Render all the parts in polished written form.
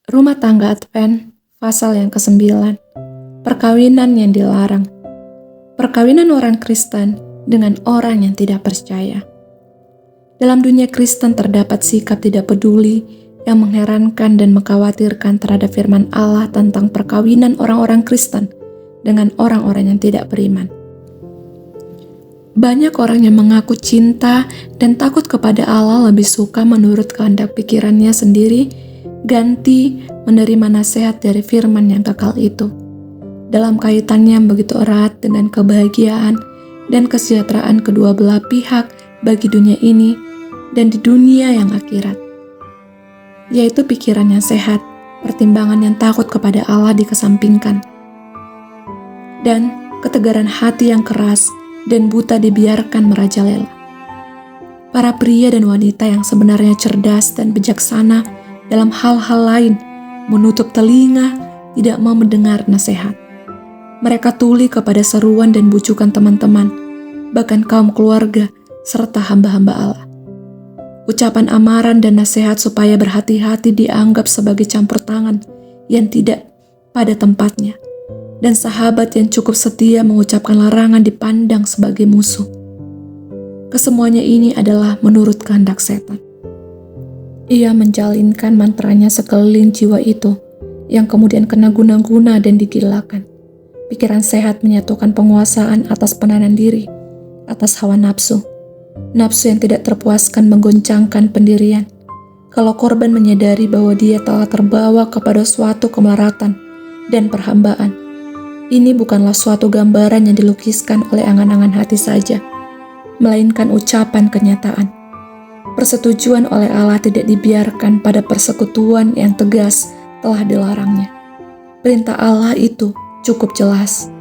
Rumah tangga Advent, pasal yang ke-9, perkawinan yang dilarang. Perkawinan orang Kristen dengan orang yang tidak percaya. Dalam dunia Kristen terdapat sikap tidak peduli yang mengherankan dan mengkhawatirkan terhadap firman Allah tentang perkawinan orang-orang Kristen dengan orang-orang yang tidak beriman. Banyak orang yang mengaku cinta dan takut kepada Allah lebih suka menurut kehendak pikirannya sendiri, ganti menerima nasihat dari firman yang kekal itu. Dalam kaitannya yang begitu erat dengan kebahagiaan dan kesejahteraan kedua belah pihak bagi dunia ini dan di dunia yang akhirat. Yaitu pikiran yang sehat, pertimbangan yang takut kepada Allah dikesampingkan, dan ketegaran hati yang keras dan buta dibiarkan merajalela. Para pria dan wanita yang sebenarnya cerdas dan bijaksana dalam hal-hal lain menutup telinga, tidak mau mendengar nasihat. Mereka tuli kepada seruan dan bujukan teman-teman, bahkan kaum keluarga, serta hamba-hamba Allah. Ucapan amaran dan nasihat supaya berhati-hati dianggap sebagai campur tangan yang tidak pada tempatnya. Dan sahabat yang cukup setia mengucapkan larangan dipandang sebagai musuh. Kesemuanya ini adalah menurut kehendak setan. Ia menjalinkan mantranya sekeliling jiwa itu, yang kemudian kena guna-guna dan digilakan. Pikiran sehat menyatukan penguasaan atas penahanan diri, atas hawa nafsu. Nafsu yang tidak terpuaskan menggoncangkan pendirian. Kalau korban menyadari bahwa dia telah terbawa kepada suatu kemelaratan dan perhambaan, ini bukanlah suatu gambaran yang dilukiskan oleh angan-angan hati saja, melainkan ucapan kenyataan. Persetujuan oleh Allah tidak dibiarkan pada persekutuan yang tegas telah dilarangnya. Perintah Allah itu cukup jelas.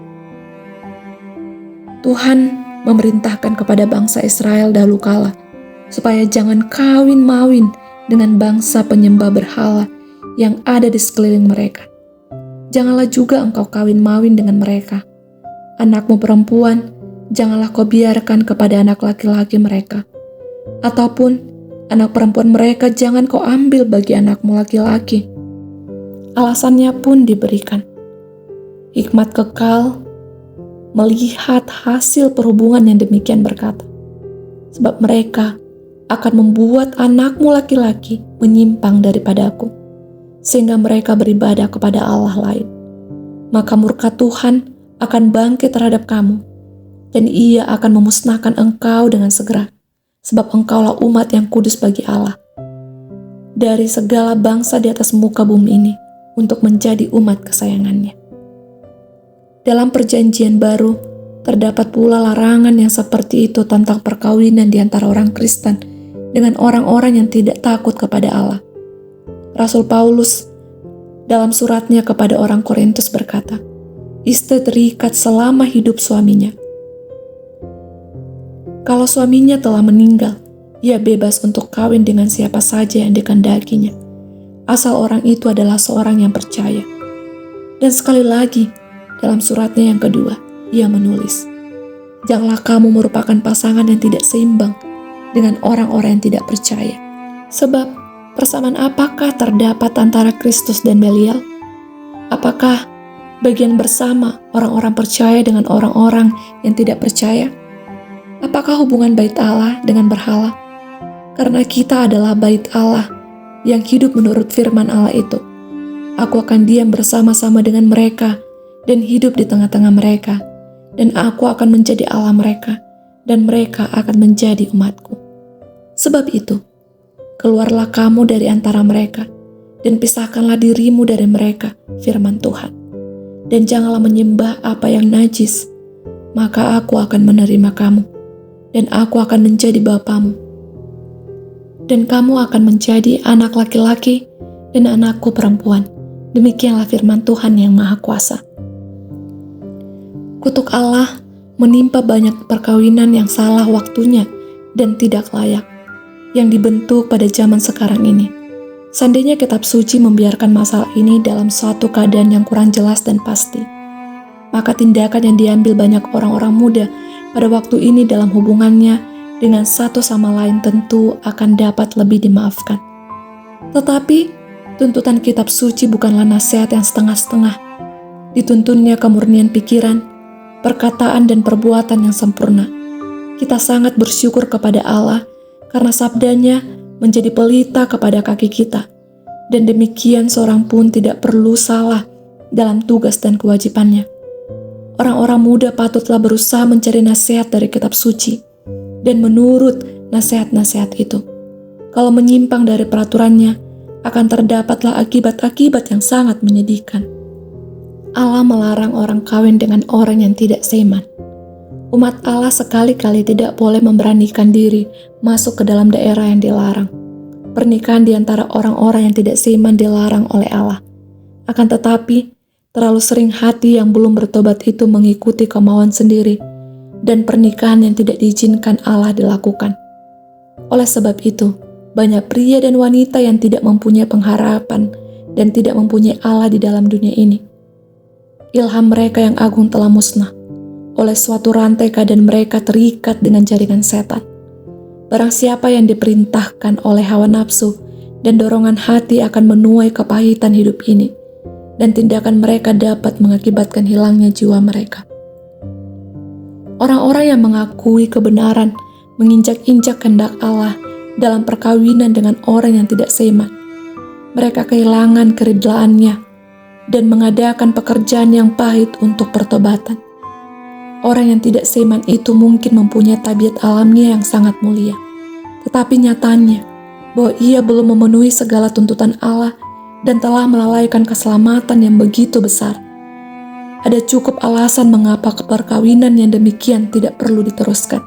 Tuhan memerintahkan kepada bangsa Israel dahulu kala, supaya jangan kawin-mawin dengan bangsa penyembah berhala yang ada di sekeliling mereka. Janganlah juga engkau kawin-mawin dengan mereka. Anakmu perempuan, janganlah kau biarkan kepada anak laki-laki mereka. Ataupun anak perempuan mereka jangan kau ambil bagi anakmu laki-laki. Alasannya pun diberikan. Hikmat kekal melihat hasil perhubungan yang demikian berkata, sebab mereka akan membuat anakmu laki-laki menyimpang daripadaku, sehingga mereka beribadah kepada Allah lain. Maka murka Tuhan akan bangkit terhadap kamu, dan ia akan memusnahkan engkau dengan segera, sebab engkaulah umat yang kudus bagi Allah, dari segala bangsa di atas muka bumi ini, untuk menjadi umat kesayangannya. Dalam perjanjian baru, terdapat pula larangan yang seperti itu tentang perkawinan di antara orang Kristen dengan orang-orang yang tidak takut kepada Allah. Rasul Paulus dalam suratnya kepada orang Korintus berkata, istri terikat selama hidup suaminya. Kalau suaminya telah meninggal, ia bebas untuk kawin dengan siapa saja yang dikehendakinya, asal orang itu adalah seorang yang percaya. Dan sekali lagi, dalam suratnya yang kedua, ia menulis, janganlah kamu merupakan pasangan yang tidak seimbang dengan orang-orang yang tidak percaya. Sebab persamaan apakah terdapat antara Kristus dan Belial? Apakah bagian bersama orang-orang percaya dengan orang-orang yang tidak percaya? Apakah hubungan bait Allah dengan berhala? Karena kita adalah bait Allah yang hidup menurut firman Allah itu. Aku akan diam bersama-sama dengan mereka dan hidup di tengah-tengah mereka, dan aku akan menjadi Allah mereka, dan mereka akan menjadi umatku. Sebab itu, keluarlah kamu dari antara mereka, dan pisahkanlah dirimu dari mereka, firman Tuhan. Dan janganlah menyembah apa yang najis, maka aku akan menerima kamu, dan aku akan menjadi bapamu. Dan kamu akan menjadi anak laki-laki dan anakku perempuan. Demikianlah firman Tuhan yang Maha Kuasa. Kutuk Allah menimpa banyak perkawinan yang salah waktunya dan tidak layak, yang dibentuk pada zaman sekarang ini. Seandainya kitab suci membiarkan masalah ini dalam suatu keadaan yang kurang jelas dan pasti, maka tindakan yang diambil banyak orang-orang muda pada waktu ini dalam hubungannya dengan satu sama lain tentu akan dapat lebih dimaafkan. Tetapi Tuntutan kitab suci bukanlah nasihat yang setengah-setengah. Dituntunnya kemurnian pikiran, perkataan dan perbuatan yang sempurna. Kita sangat bersyukur kepada Allah karena sabdanya menjadi pelita kepada kaki kita. Dan demikian seorang pun tidak perlu salah dalam tugas dan kewajibannya. Orang-orang muda patutlah berusaha mencari nasihat dari kitab suci dan menurut nasihat-nasihat itu. Kalau menyimpang dari peraturannya, akan terdapatlah akibat-akibat yang sangat menyedihkan. Allah melarang orang kawin dengan orang yang tidak seiman. Umat Allah sekali-kali tidak boleh memberanikan diri masuk ke dalam daerah yang dilarang. Pernikahan di antara orang-orang yang tidak seiman dilarang oleh Allah. Akan tetapi, terlalu sering hati yang belum bertobat itu mengikuti kemauan sendiri, dan pernikahan yang tidak diizinkan Allah dilakukan. Oleh sebab itu, banyak pria dan wanita yang tidak mempunyai pengharapan dan tidak mempunyai Allah di dalam dunia ini. Ilham mereka yang agung telah musnah. Oleh suatu rantai keadaan mereka terikat dengan jaringan setan. Barang siapa yang diperintahkan oleh hawa nafsu dan dorongan hati akan menuai kepahitan hidup ini, dan tindakan mereka dapat mengakibatkan hilangnya jiwa mereka. Orang-orang yang mengakui kebenaran menginjak-injak kehendak Allah dalam perkawinan dengan orang yang tidak seiman. Mereka kehilangan keridlaannya dan mengadakan pekerjaan yang pahit untuk pertobatan. Orang yang tidak seiman itu mungkin mempunyai tabiat alamnya yang sangat mulia, tetapi nyatanya bahwa ia belum memenuhi segala tuntutan Allah dan telah melalaikan keselamatan yang begitu besar. Ada cukup alasan mengapa perkawinan yang demikian tidak perlu diteruskan.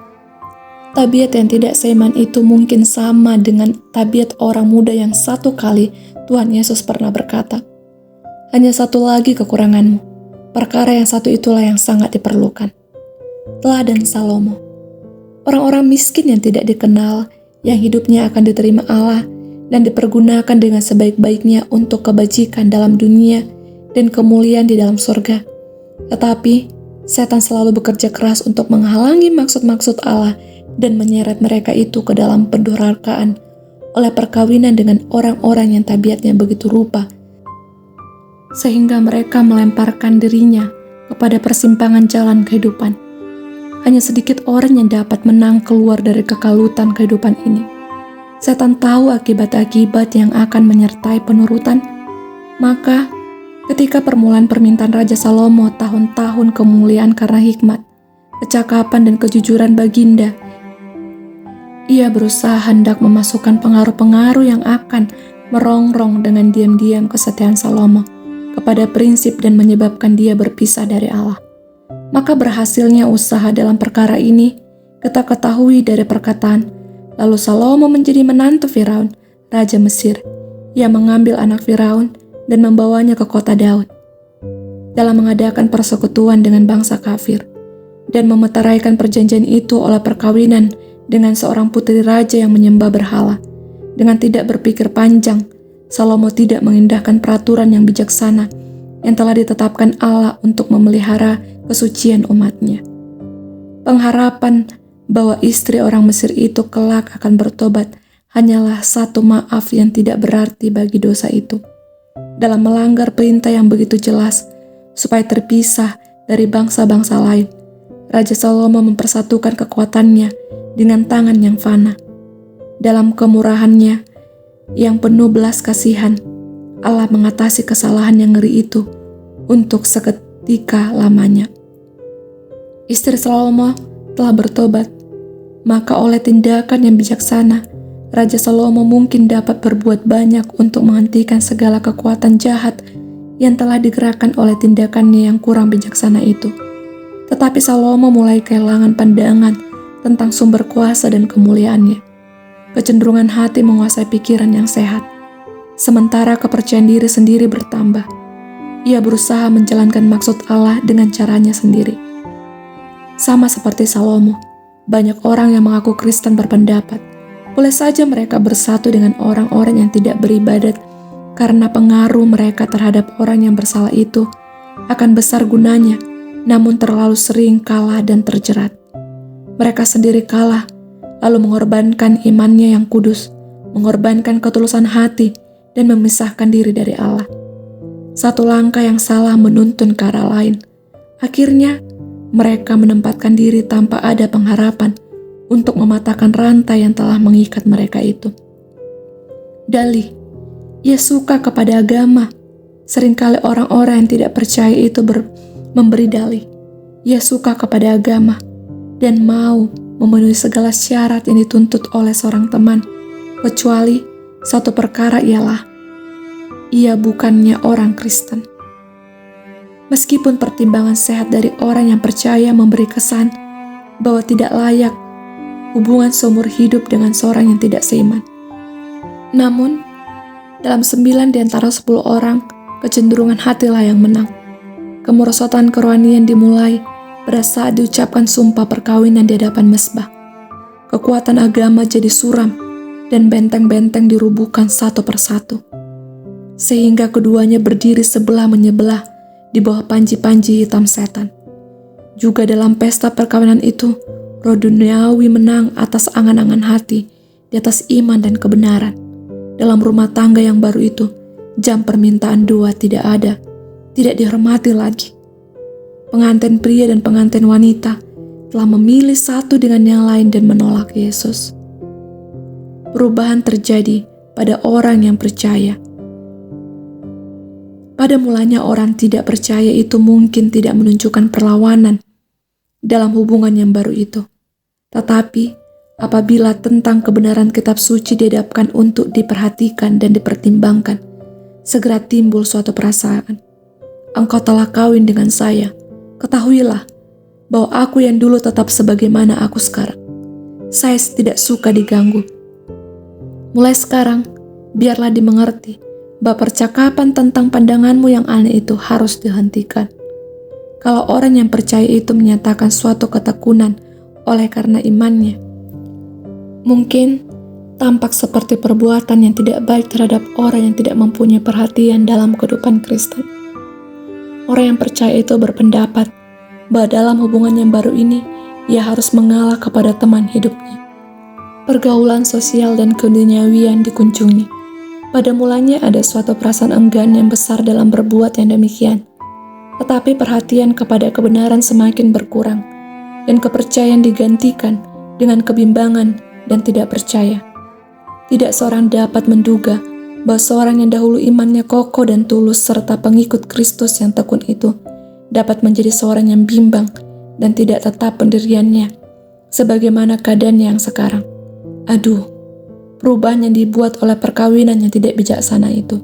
Tabiat yang tidak seiman itu mungkin sama dengan tabiat orang muda yang satu kali Tuhan Yesus pernah berkata, "Hanya satu lagi kekuranganmu, perkara yang satu itulah yang sangat diperlukan." Teladan Salomo. Orang-orang miskin yang tidak dikenal, yang hidupnya akan diterima Allah dan dipergunakan dengan sebaik-baiknya untuk kebajikan dalam dunia dan kemuliaan di dalam surga. Tetapi, setan selalu bekerja keras untuk menghalangi maksud-maksud Allah dan menyeret mereka itu ke dalam pendurhakaan oleh perkawinan dengan orang-orang yang tabiatnya begitu rupa, sehingga mereka melemparkan dirinya kepada persimpangan jalan kehidupan. Hanya sedikit orang yang dapat menang keluar dari kekalutan kehidupan ini. Setan tahu akibat-akibat yang akan menyertai penurutan, maka ketika permulaan permintaan Raja Salomo tahun-tahun kemuliaan karena hikmat, kecakapan dan kejujuran baginda, ia berusaha hendak memasukkan pengaruh-pengaruh yang akan merongrong dengan diam-diam kesetiaan Salomo kepada prinsip dan menyebabkan dia berpisah dari Allah. Maka berhasilnya usaha dalam perkara ini kita ketahui dari perkataan, lalu Salomo menjadi menantu Firaun, Raja Mesir. Ia mengambil anak Firaun dan membawanya ke kota Daud dalam mengadakan persekutuan dengan bangsa kafir dan memeteraikan perjanjian itu oleh perkawinan dengan seorang putri raja yang menyembah berhala. Dengan tidak berpikir panjang, Salomo tidak mengindahkan peraturan yang bijaksana yang telah ditetapkan Allah untuk memelihara kesucian umatnya. Pengharapan bahwa istri orang Mesir itu kelak akan bertobat hanyalah satu maaf yang tidak berarti bagi dosa itu. Dalam melanggar perintah yang begitu jelas, supaya terpisah dari bangsa-bangsa lain, Raja Salomo mempersatukan kekuatannya dengan tangan yang fana. Dalam kemurahannya yang penuh belas kasihan, Allah mengatasi kesalahan yang ngeri itu untuk seketika lamanya. Istri Salomo telah bertobat, maka oleh tindakan yang bijaksana, Raja Salomo mungkin dapat berbuat banyak untuk menghentikan segala kekuatan jahat yang telah digerakkan oleh tindakannya yang kurang bijaksana itu. Tetapi Salomo mulai kehilangan pandangan tentang sumber kuasa dan kemuliaannya. Kecenderungan hati menguasai pikiran yang sehat, sementara kepercayaan diri sendiri bertambah. Ia berusaha menjalankan maksud Allah dengan caranya sendiri. Sama seperti Salomo, banyak orang yang mengaku Kristen berpendapat, boleh saja mereka bersatu dengan orang-orang yang tidak beribadat karena pengaruh mereka terhadap orang yang bersalah itu akan besar gunanya, namun terlalu sering kalah dan terjerat. Mereka sendiri kalah, lalu mengorbankan imannya yang kudus, mengorbankan ketulusan hati, dan memisahkan diri dari Allah. Satu langkah yang salah menuntun ke arah lain. Akhirnya, mereka menempatkan diri tanpa ada pengharapan untuk mematahkan rantai yang telah mengikat mereka itu. Dalih, ia suka kepada agama. Seringkali orang-orang yang tidak percaya itu memberi dalih. Ia suka kepada agama dan mau memenuhi segala syarat yang dituntut oleh seorang teman, kecuali satu perkara ialah ia bukannya orang Kristen. Meskipun pertimbangan sehat dari orang yang percaya memberi kesan bahwa tidak layak hubungan seumur hidup dengan seorang yang tidak seiman. Namun, dalam 9 di antara 10 orang, kecenderungan hatilah yang menang. Kemerosotan kerohanian dimulai pada saat diucapkan sumpah perkawinan di hadapan mezbah. Kekuatan agama jadi suram dan benteng-benteng dirubuhkan satu persatu, sehingga keduanya berdiri sebelah menyebelah di bawah panji-panji hitam setan. Juga dalam pesta perkawinan itu, roh duniawi menang atas angan-angan hati, di atas iman dan kebenaran. Dalam rumah tangga yang baru itu, jam permintaan dua tidak ada, tidak dihormati lagi. Pengantin pria dan pengantin wanita telah memilih satu dengan yang lain dan menolak Yesus. Perubahan terjadi pada orang yang percaya. Pada mulanya orang tidak percaya itu mungkin tidak menunjukkan perlawanan dalam hubungan yang baru itu. Tetapi apabila tentang kebenaran kitab suci dihadapkan untuk diperhatikan dan dipertimbangkan, segera timbul suatu perasaan. Engkau telah kawin dengan saya. Ketahuilah bahwa aku yang dulu tetap sebagaimana aku sekarang. Saya tidak suka diganggu. Mulai sekarang, biarlah dimengerti bahwa percakapan tentang pandanganmu yang aneh itu harus dihentikan. Kalau orang yang percaya itu menyatakan suatu ketekunan oleh karena imannya, mungkin tampak seperti perbuatan yang tidak baik terhadap orang yang tidak mempunyai perhatian dalam kehidupan Kristen. Orang yang percaya itu berpendapat bahwa dalam hubungan yang baru ini, ia harus mengalah kepada teman hidupnya. Pergaulan sosial dan keduniawian dikunjungi. Pada mulanya ada suatu perasaan enggan yang besar dalam berbuat yang demikian. Tetapi perhatian kepada kebenaran semakin berkurang, dan kepercayaan digantikan dengan kebimbangan dan tidak percaya. Tidak seorang dapat menduga bahwa seorang yang dahulu imannya kokoh dan tulus serta pengikut Kristus yang tekun itu dapat menjadi seorang yang bimbang dan tidak tetap pendiriannya sebagaimana keadaannya yang sekarang. Aduh, perubahan yang dibuat oleh perkawinan yang tidak bijaksana itu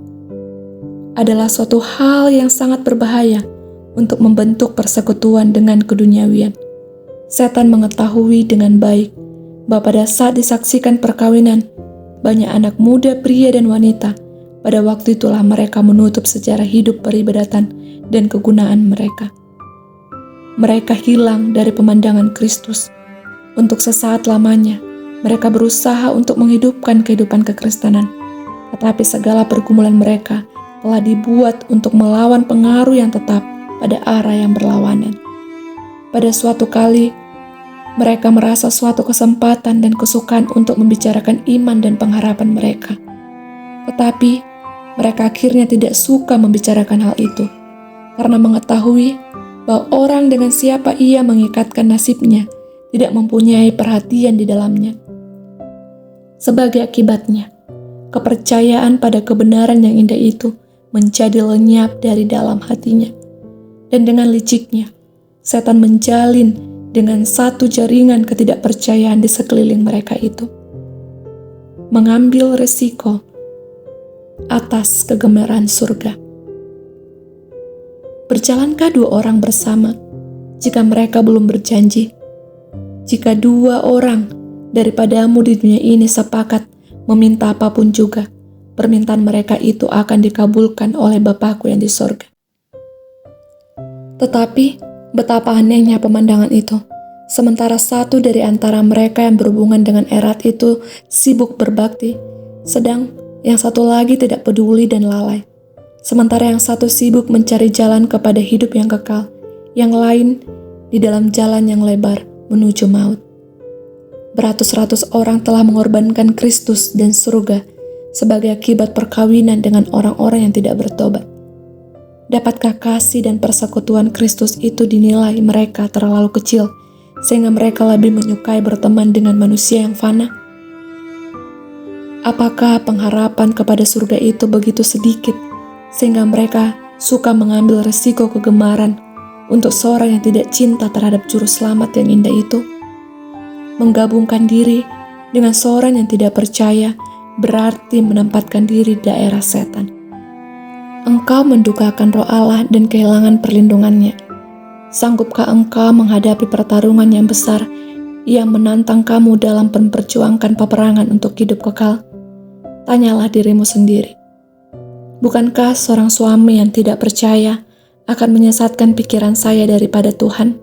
adalah suatu hal yang sangat berbahaya untuk membentuk persekutuan dengan keduniawian. Setan mengetahui dengan baik bahwa pada saat disaksikan perkawinan, banyak anak muda, pria dan wanita, pada waktu itulah mereka menutup sejarah hidup peribadatan dan kegunaan mereka. Mereka hilang dari pemandangan Kristus. Untuk sesaat lamanya, mereka berusaha untuk menghidupkan kehidupan kekristenan, tetapi segala pergumulan mereka telah dibuat untuk melawan pengaruh yang tetap pada arah yang berlawanan. Pada suatu kali, mereka merasa suatu kesempatan dan kesukaan untuk membicarakan iman dan pengharapan mereka. Tetapi, mereka akhirnya tidak suka membicarakan hal itu, karena mengetahui bahwa orang dengan siapa ia mengikatkan nasibnya tidak mempunyai perhatian di dalamnya. Sebagai akibatnya, kepercayaan pada kebenaran yang indah itu menjadi lenyap dari dalam hatinya. Dan dengan liciknya, setan menjalin dengan satu jaringan ketidakpercayaan di sekeliling mereka itu. Mengambil resiko atas kegemaran surga. Berjalankah dua orang bersama jika mereka belum berjanji? Jika dua orang daripadamu di dunia ini sepakat meminta apapun juga, permintaan mereka itu akan dikabulkan oleh Bapakku yang di sorga. Tetapi, betapa anehnya pemandangan itu. Sementara satu dari antara mereka yang berhubungan dengan erat itu sibuk berbakti, sedang yang satu lagi tidak peduli dan lalai. Sementara yang satu sibuk mencari jalan kepada hidup yang kekal, yang lain di dalam jalan yang lebar menuju maut. Beratus-ratus orang telah mengorbankan Kristus dan surga sebagai akibat perkawinan dengan orang-orang yang tidak bertobat? Dapatkah kasih dan persekutuan Kristus itu dinilai mereka terlalu kecil, sehingga mereka lebih menyukai berteman dengan manusia yang fana? Apakah pengharapan kepada surga itu begitu sedikit, sehingga mereka suka mengambil resiko kegemaran untuk seorang yang tidak cinta terhadap juru selamat yang indah itu? Menggabungkan diri dengan seorang yang tidak percaya berarti menempatkan diri di daerah setan. Engkau mendukakan roh Allah dan kehilangan perlindungannya. Sanggupkah engkau menghadapi pertarungan yang besar yang menantang kamu dalam memperjuangkan peperangan untuk hidup kekal? Tanyalah dirimu sendiri. Bukankah seorang suami yang tidak percaya akan menyesatkan pikiran saya daripada Tuhan?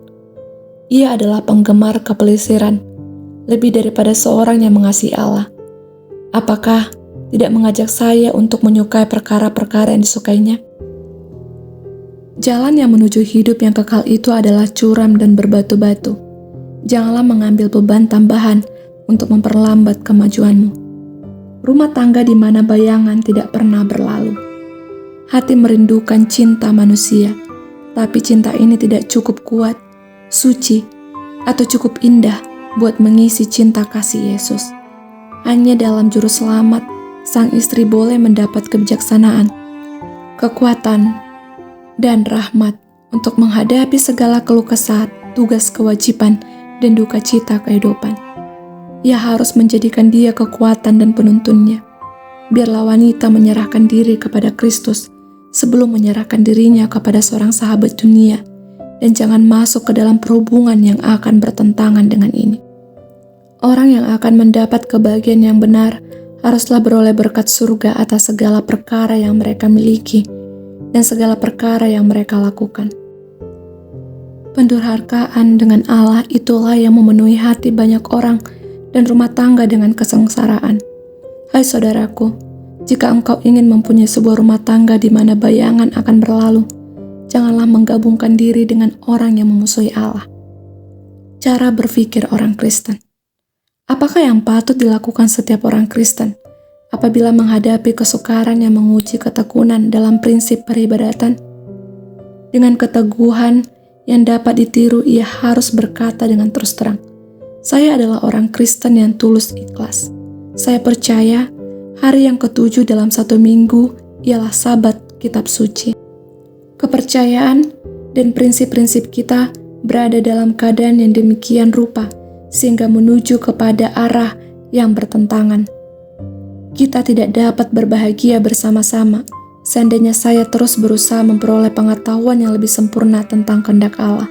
Ia adalah penggemar kepelisiran, lebih daripada seorang yang mengasihi Allah. Apakah tidak mengajak saya untuk menyukai perkara-perkara yang disukainya? Jalan yang menuju hidup yang kekal itu adalah curam dan berbatu-batu. Janganlah mengambil beban tambahan untuk memperlambat kemajuanmu. Rumah tangga di mana bayangan tidak pernah berlalu. Hati merindukan cinta manusia, tapi cinta ini tidak cukup kuat, suci, atau cukup indah buat mengisi cinta kasih Yesus. Hanya dalam juru selamat, sang istri boleh mendapat kebijaksanaan, kekuatan, dan rahmat untuk menghadapi segala keluh kesah, tugas kewajiban, dan duka cita kehidupan. Ia harus menjadikan dia kekuatan dan penuntunnya. Biarlah wanita menyerahkan diri kepada Kristus sebelum menyerahkan dirinya kepada seorang sahabat dunia, dan jangan masuk ke dalam perhubungan yang akan bertentangan dengan ini. Orang yang akan mendapat kebahagiaan yang benar haruslah beroleh berkat surga atas segala perkara yang mereka miliki dan segala perkara yang mereka lakukan. Pendurhakaan dengan Allah itulah yang memenuhi hati banyak orang dan rumah tangga dengan kesengsaraan. Hai saudaraku, jika engkau ingin mempunyai sebuah rumah tangga di mana bayangan akan berlalu, janganlah menggabungkan diri dengan orang yang memusuhi Allah. Cara berpikir orang Kristen. Apakah yang patut dilakukan setiap orang Kristen apabila menghadapi kesukaran yang menguji ketekunan dalam prinsip peribadatan? Dengan keteguhan yang dapat ditiru, ia harus berkata dengan terus terang, "Saya adalah orang Kristen yang tulus ikhlas. Saya percaya hari yang ke-7 dalam 1 minggu ialah Sabat Kitab Suci." Kepercayaan dan prinsip-prinsip kita berada dalam keadaan yang demikian rupa, sehingga menuju kepada arah yang bertentangan. Kita tidak dapat berbahagia bersama-sama seandainya saya terus berusaha memperoleh pengetahuan yang lebih sempurna tentang kehendak Allah.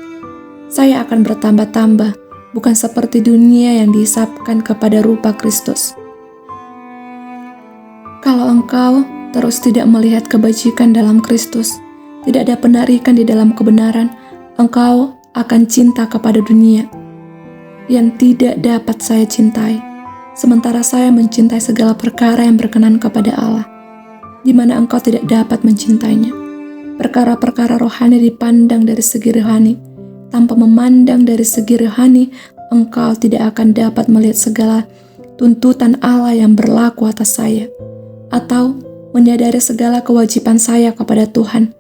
Saya akan bertambah-tambah, bukan seperti dunia yang dihisapkan kepada rupa Kristus. Kalau engkau terus tidak melihat kebajikan dalam Kristus, tidak ada penarikan di dalam kebenaran, engkau akan cinta kepada dunia yang tidak dapat saya cintai, sementara saya mencintai segala perkara yang berkenan kepada Allah, di mana engkau tidak dapat mencintainya. Perkara-perkara rohani dipandang dari segi rohani. Tanpa memandang dari segi rohani, engkau tidak akan dapat melihat segala tuntutan Allah yang berlaku atas saya, atau menyadari segala kewajiban saya kepada Tuhan,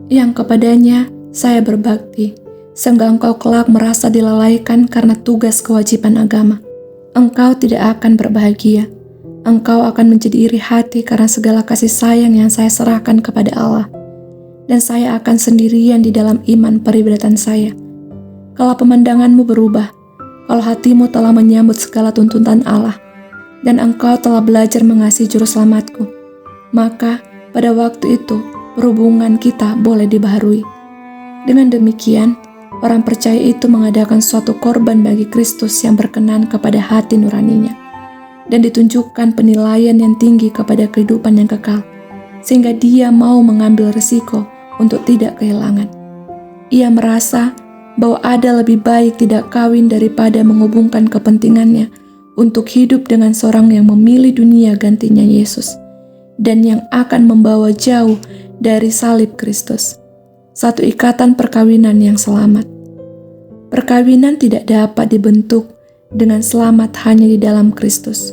yang kepadanya saya berbakti, sehingga engkau kelak merasa dilalaikan karena tugas kewajiban agama. Engkau tidak akan berbahagia. Engkau akan menjadi iri hati karena segala kasih sayang yang saya serahkan kepada Allah. Dan saya akan sendirian di dalam iman peribadatan saya. Kalau pemandanganmu berubah, kalau hatimu telah menyambut segala tuntutan Allah, dan engkau telah belajar mengasihi juru selamatku, maka pada waktu itu perhubungan kita boleh dibaharui. Dengan demikian, orang percaya itu mengadakan suatu korban bagi Kristus yang berkenan kepada hati nuraninya, dan ditunjukkan penilaian yang tinggi kepada kehidupan yang kekal, sehingga dia mau mengambil risiko untuk tidak kehilangan. Ia merasa bahwa ada lebih baik tidak kawin daripada menghubungkan kepentingannya untuk hidup dengan seorang yang memilih dunia gantinya Yesus, dan yang akan membawa jauh dari salib Kristus. Satu ikatan perkawinan yang selamat. Perkawinan tidak dapat dibentuk dengan selamat hanya di dalam Kristus.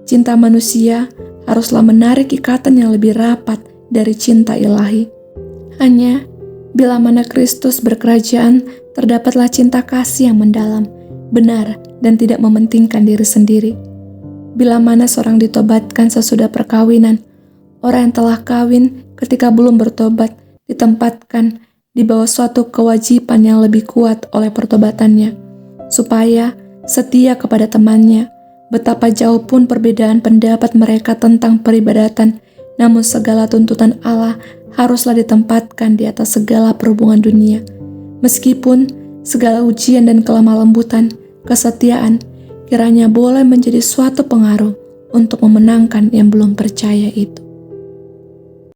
Cinta manusia haruslah menarik ikatan yang lebih rapat dari cinta ilahi. Hanya bila mana Kristus berkerajaan, terdapatlah cinta kasih yang mendalam, benar, dan tidak mementingkan diri sendiri. Bila mana seorang ditobatkan sesudah perkawinan, orang yang telah kawin ketika belum bertobat ditempatkan di bawah suatu kewajiban yang lebih kuat oleh pertobatannya, supaya setia kepada temannya. Betapa jauh pun perbedaan pendapat mereka tentang peribadatan, namun segala tuntutan Allah haruslah ditempatkan di atas segala perhubungan dunia. Meskipun segala ujian dan kelemah lembutan, kesetiaan kiranya boleh menjadi suatu pengaruh untuk memenangkan yang belum percaya itu.